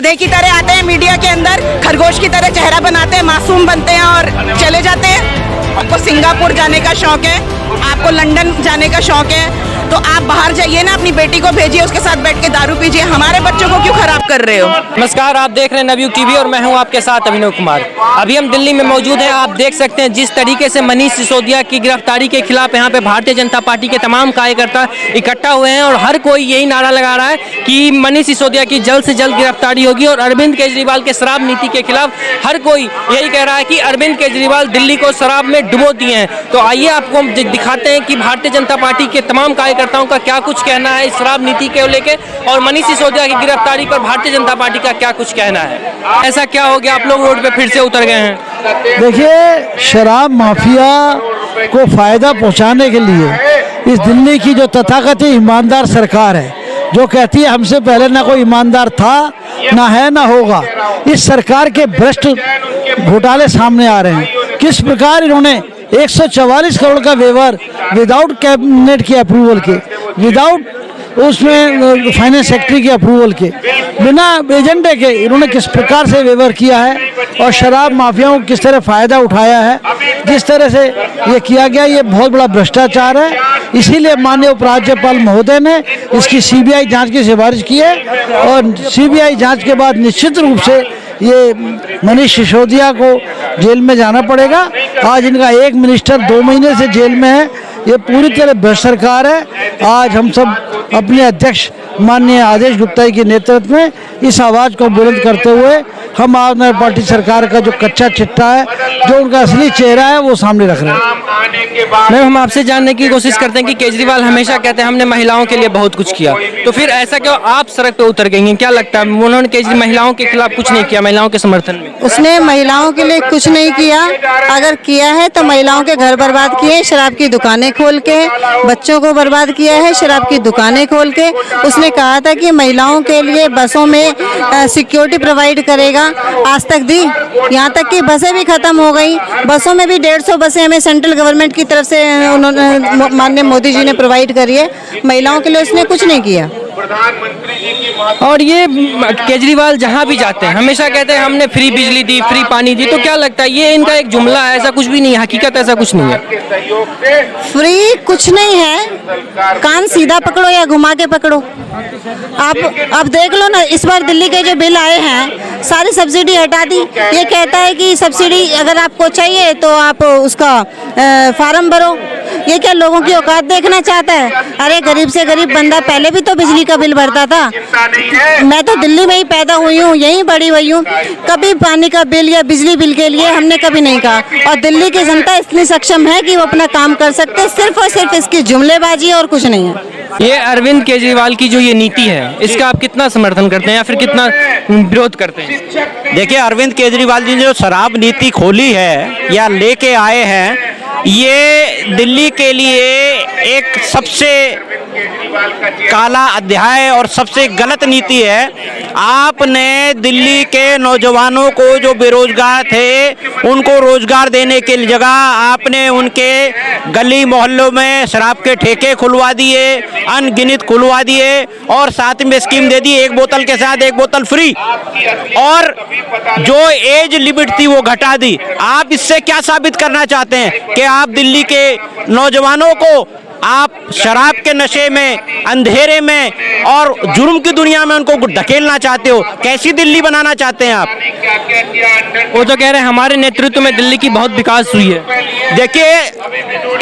गधे की तरह आते हैं मीडिया के अंदर, खरगोश की तरह चेहरा बनाते हैं, मासूम बनते हैं और चले जाते हैं। आपको सिंगापुर जाने का शौक है, आपको लंदन जाने का शौक है, तो आप बाहर जाइए ना, अपनी बेटी को भेजिए, उसके साथ बैठ के दारू पीजिए। हमारे बच्चों को क्यों खराब कर रहे हो? नमस्कार, आप देख रहे हैं नवयुग टीवी और मैं हूं आपके साथ अभिनव कुमार। अभी हम दिल्ली में मौजूद हैं। आप देख सकते हैं जिस तरीके से मनीष सिसोदिया की गिरफ्तारी के खिलाफ यहाँ पे भारतीय जनता पार्टी के तमाम कार्यकर्ता इकट्ठा हुए हैं और हर कोई यही नारा लगा रहा है कि मनीष सिसोदिया की जल्द से जल्द गिरफ्तारी होगी। और अरविंद केजरीवाल के शराब नीति के खिलाफ हर कोई यही कह रहा है कि अरविंद केजरीवाल दिल्ली को शराब में डुबो दिए हैं। तो आइए आपको हम दिखाते हैं कि भारतीय जनता पार्टी के तमाम कार्यकर्ताओं का क्या कुछ कहना है इस शराब नीति को लेकर और मनीष सिसोदिया की गिरफ्तारी पर भारतीय जनता पार्टी का क्या कुछ कहना है। ऐसा क्या हो गया, आप लोग रोड पे फिर से उतर गए हैं? देखिए, शराब माफिया को फायदा पहुंचाने के लिए इस दिल्ली की जो तथाकथित ईमानदार सरकार है, जो कहती है हमसे पहले ना कोई ईमानदार था, ना है, ना होगा, इस सरकार के भ्रष्ट घोटाले सामने आ रहे हैं। किस प्रकार इन्होंने 144 करोड़ का वेवर विदाउट कैबिनेट की अप्रूवल के, विदाउट उसमें फाइनेंस सेक्रेटरी की अप्रूवल के, बिना एजेंडे के इन्होंने किस प्रकार से वेवर किया है और शराब माफियाओं को किस तरह फ़ायदा उठाया है, जिस तरह से ये किया गया, ये बहुत बड़ा भ्रष्टाचार है। इसीलिए माननीय उपराज्यपाल महोदय ने इसकी सीबीआई जांच की सिफारिश की है और सीबीआई जांच के बाद निश्चित रूप से ये मनीष सिसोदिया को जेल में जाना पड़ेगा। आज इनका एक मिनिस्टर 2 महीने से जेल में है। ये पूरी तरह भ्रष्ट सरकार है। आज हम सब अपने अध्यक्ष माननीय आदेश गुप्ता जी के नेतृत्व में इस आवाज़ को बुलंद करते हुए हम आम आदमी पार्टी सरकार का जो कच्चा चिट्ठा है, जो उनका असली चेहरा है, वो सामने रख रहे हैं। मैम, हम आपसे जानने की कोशिश करते हैं कि केजरीवाल हमेशा कहते हैं हमने महिलाओं के लिए बहुत कुछ किया, तो फिर ऐसा क्यों आप सड़क पे उतर गई हैं? क्या लगता है उन्होंने केजरीवाल महिलाओं के खिलाफ कुछ नहीं किया, महिलाओं के समर्थन में? उसने महिलाओं के लिए कुछ नहीं किया। अगर किया है तो महिलाओं के घर बर्बाद किए, शराब की दुकानें खोल के, बच्चों को बर्बाद किया है, शराब की दुकानें खोल के। उसने कहा था कि महिलाओं के लिए बसों में सिक्योरिटी प्रोवाइड करेगा, आज तक दी? यहाँ तक कि बसें भी खत्म हो गई। बसों में भी 150 बसें हमें सेंट्रल गवर्नमेंट की तरफ से उन्होंने माननीय मोदी जी ने प्रोवाइड करी है। महिलाओं के लिए उसने कुछ नहीं किया। और ये केजरीवाल जहाँ भी जाते हैं हमेशा कहते हैं हमने फ्री बिजली दी, फ्री पानी दी, तो क्या लगता है ये इनका एक जुमला है? ऐसा कुछ भी नहीं है, हकीकत ऐसा कुछ नहीं है। फ्री कुछ नहीं है, कान सीधा पकड़ो या घुमा के पकड़ो। आप देख लो ना, इस बार दिल्ली के जो बिल आए हैं सारी सब्सिडी हटा दी। ये कहता है कि सब्सिडी अगर आपको चाहिए तो आप उसका फार्म भरो। ये क्या लोगों की औकात देखना चाहता है? अरे गरीब से गरीब बंदा पहले भी तो बिजली का बिल भरता था। मैं तो दिल्ली में ही पैदा हुई हूँ, यहीं बड़ी हुई हूँ। कभी पानी का बिल या बिजली बिल के लिए हमने कभी नहीं कहा। और दिल्ली की जनता इतनी सक्षम है कि वो अपना काम कर सकते, सिर्फ और सिर्फ इसकी जुमलेबाजी और कुछ नहीं है। ये अरविंद केजरीवाल की जो ये नीति है, इसका आप कितना समर्थन करते हैं या फिर कितना विरोध करते हैं? देखिए, अरविंद केजरीवाल जी ने जो शराब नीति खोली है या लेके आए हैं, ये दिल्ली के लिए एक सबसे काला अध्याय और सबसे गलत नीति है। आपने दिल्ली के नौजवानों को जो बेरोजगार थे उनको रोजगार देने के जगह आपने उनके गली मोहल्लों में शराब के ठेके खुलवा दिए, अनगिनत खुलवा दिए और साथ में स्कीम दे दी, एक बोतल के साथ एक बोतल फ्री, और जो एज लिमिट थी वो घटा दी। आप इससे क्या साबित करना चाहते हैं कि आप दिल्ली के नौजवानों को आप शराब के नशे में, अंधेरे में और जुर्म की दुनिया में उनको धकेलना चाहते हो? कैसी दिल्ली बनाना चाहते हैं आप? वो तो कह रहे हैं हमारे नेतृत्व में दिल्ली की बहुत विकास हुई है। देखिए,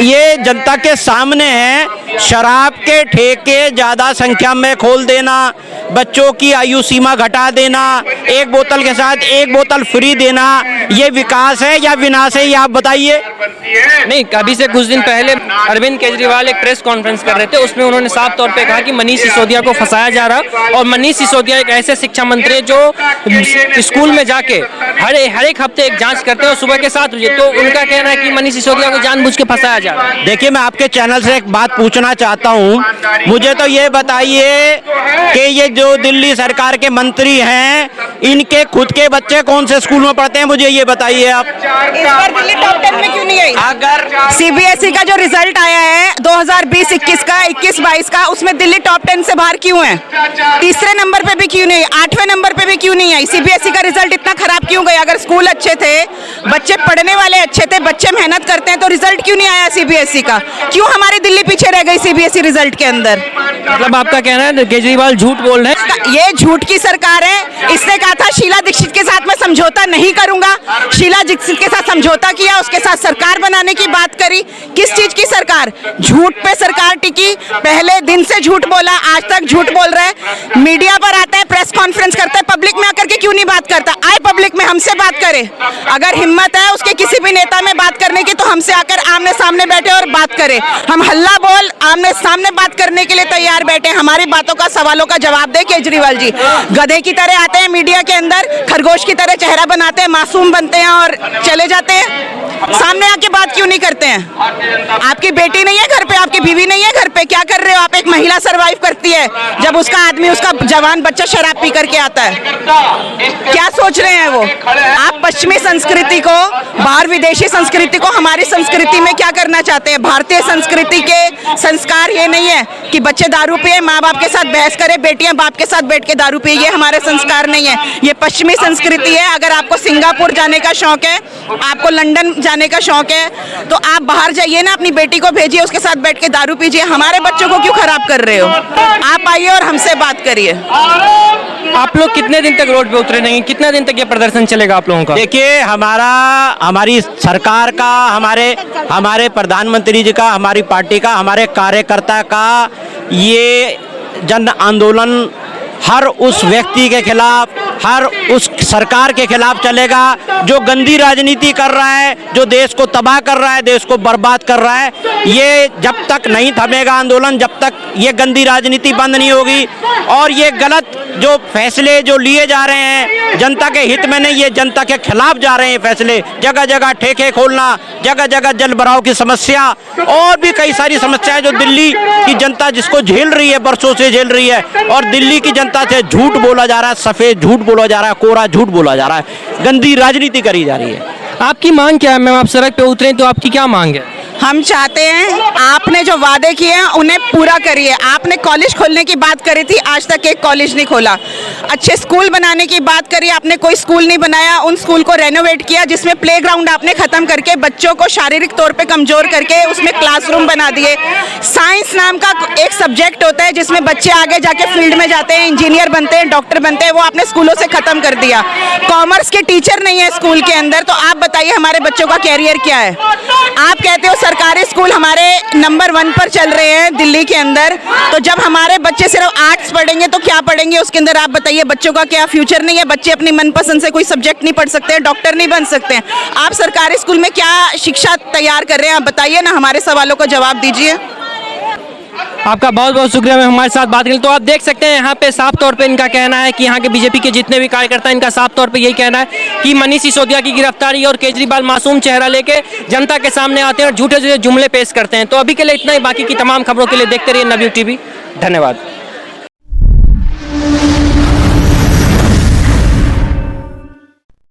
ये जनता के सामने है। शराब के ठेके ज़्यादा संख्या में खोल देना, बच्चों की आयु सीमा घटा देना, एक बोतल के साथ एक बोतल फ्री देना, ये विकास है या विनाश है, ये आप बताइए। नहीं, अभी से कुछ दिन पहले अरविंद केजरीवाल एक प्रेस कॉन्फ्रेंस कर रहे थे, उसमें उन्होंने साफ तौर पे कहा कि मनीष सिसोदिया को फंसाया जा रहा। और मनीष सिसोदिया एक ऐसे शिक्षा मंत्री है जो स्कूल में जाके हर एक हफ्ते एक जांच करते हैं और सुबह के 7 बजे। तो उनका कहना है कि मनीष सिसोदिया को जानबूझ के फंसाया जा रहा है। देखिए, मैं आपके चैनल से एक बात पूछना चाहता हूँ। मुझे तो ये बताइए कि ये जो दिल्ली सरकार के मंत्री हैं, इनके खुद के बच्चे कौन से स्कूल में पढ़ते हैं, मुझे ये बताइए आप। इस बार दिल्ली टॉप 10 में क्यों नहीं आई? अगर सीबीएसई का जो रिजल्ट आया है 2020-21 का, 21-22 का, उसमें दिल्ली टॉप 10 से बाहर क्यों है? तीसरे नंबर पे भी क्यों नहीं, 8वें नंबर पे भी क्यों नहीं आई? सीबीएसई का रिजल्ट इतना खराब क्यों गया? अगर स्कूल अच्छे थे, बच्चे पढ़ने वाले अच्छे थे, बच्चे मेहनत करते हैं, तो रिजल्ट क्यों नहीं आया सीबीएसई का? क्यों हमारी दिल्ली पीछे रह गई सीबीएसई रिजल्ट के अंदर? मतलब आपका कहना है केजरीवाल झूठ बोल रहे हैं? ये झूठ की सरकार है। इसने कहा था शीला दीक्षित के साथ मैं समझौता नहीं करूंगा, शीला दीक्षित के साथ समझौता किया, उसके साथ सरकार बनाने की बात करी। किस चीज की सरकार? झूठ पे सरकार टिकी। पहले दिन से झूठ बोला, आज तक झूठ बोल रहा है। मीडिया पर आता है, प्रेस कॉन्फ्रेंस करता है, पब्लिक में आकर के क्यों नहीं बात करता? आए पब्लिक में हमसे बात करे। अगर हिम्मत है उसके किसी भी नेता में बात करने की, तो हमसे आकर आमने सामने बैठे और बात करे। हम हल्ला बोल आमने सामने बात करने के लिए तैयार बैठे। हमारी बातों का, सवालों का जवाब दे केजरीवाल जी। गधे की तरह आते हैं मीडिया के अंदर, खरगोश की तरह चेहरा बनाते हैं, मासूम बनते हैं और चले जाते हैं। सामने आके बात क्यों नहीं करते हैं? आपकी बेटी नहीं है घर पे, आपकी बीवी नहीं है घर पे, क्या कर रहे हो आप? एक महिला सरवाइव करती है जब उसका आदमी, उसका जवान बच्चा शराब पी करके आता है। क्या सोच रहे हैं वो? आप पश्चिमी संस्कृति को, बाहर विदेशी संस्कृति को हमारी संस्कृति में क्या करना चाहते हैं? भारतीय संस्कृति के संस्कार ये नहीं है कि बच्चे दारू पिए, माँ बाप के साथ बहस करे, बेटियां बाप के साथ बैठ के दारू पिए। ये हमारे संस्कार नहीं है, ये पश्चिमी संस्कृति है। अगर आपको सिंगापुर जाने का शौक है, आपको लंदन जाने का शौक है, तो आप बाहर जाइए ना, अपनी बेटी को भेजिए, उसके साथ बैठ के दारू पीजिए। हमारे बच्चों को क्यों खराब कर रहे हो? आप आइए और हमसे बात करिए। आप लोग कितने दिन तक रोड पे उतरे रहेंगे? कितना दिन तक ये प्रदर्शन चलेगा आप लोगों का? देखिए, हमारी सरकार का, हमारे प्रधानमंत्री जी का, हमारी पार्टी का, हमारे कार्यकर्ता का ये जन आंदोलन हर उस व्यक्ति के खिलाफ, हर उस सरकार के खिलाफ चलेगा जो गंदी राजनीति कर रहा है, जो देश को तबाह कर रहा है, देश को बर्बाद कर रहा है। ये जब तक नहीं थमेगा आंदोलन, जब तक ये गंदी राजनीति बंद नहीं होगी और ये गलत जो फैसले जो लिए जा रहे हैं जनता के हित में नहीं, ये जनता के खिलाफ जा रहे हैं फैसले। जगह जगह ठेके खोलना, जगह जगह जल भराव की समस्या और भी कई सारी समस्याएं जो दिल्ली की जनता जिसको झेल रही है, बरसों से झेल रही है। और दिल्ली की जनता से झूठ बोला जा रहा है, सफेद झूठ बोला जा रहा है, कोरा झूठ बोला जा रहा है, गंदी राजनीति करी जा रही है। आपकी मांग क्या है मैम? आप सड़क पे उतरे तो आपकी क्या मांग है? हम चाहते हैं आपने जो वादे किए हैं उन्हें पूरा करिए। आपने कॉलेज खोलने की बात करी थी, आज तक एक कॉलेज नहीं खोला। अच्छे स्कूल बनाने की बात करी, आपने कोई स्कूल नहीं बनाया। उन स्कूल को रेनोवेट किया जिसमें प्लेग्राउंड आपने खत्म करके बच्चों को शारीरिक तौर पे कमजोर करके उसमें क्लासरूम बना दिए। साइंस नाम का एक सब्जेक्ट होता है जिसमें बच्चे आगे जाके फील्ड में जाते हैं, इंजीनियर बनते हैं, डॉक्टर बनते हैं, वो आपने स्कूलों से खत्म कर दिया। कॉमर्स के टीचर नहीं है स्कूल के अंदर, तो आप बताइए हमारे बच्चों का कैरियर क्या है? आप कहते हो सरकारी स्कूल हमारे नंबर 1 पर चल रहे हैं दिल्ली के अंदर, तो जब हमारे बच्चे सिर्फ आर्ट्स पढ़ेंगे तो क्या पढ़ेंगे उसके अंदर? आप बताइए, बच्चों का क्या फ्यूचर नहीं है? बच्चे अपनी मनपसंद से कोई सब्जेक्ट नहीं पढ़ सकते हैं, डॉक्टर नहीं बन सकते हैं। आप सरकारी स्कूल में क्या शिक्षा तैयार कर रहे हैं? आप बताइए ना, हमारे सवालों का जवाब दीजिए। आपका बहुत बहुत शुक्रिया मैम हमारे साथ बात करें। तो आप देख सकते हैं यहाँ पे साफ तौर पे इनका कहना है कि यहाँ के बीजेपी के जितने भी कार्यकर्ता हैं, इनका साफ तौर पे यही कहना है कि मनीष सिसोदिया की गिरफ्तारी और केजरीवाल मासूम चेहरा लेके जनता के सामने आते हैं और झूठे झूठे जुमले पेश करते हैं। तो अभी के लिए इतना ही, बाकी की तमाम खबरों के लिए देखते रहिए नवयुग टीवी। धन्यवाद।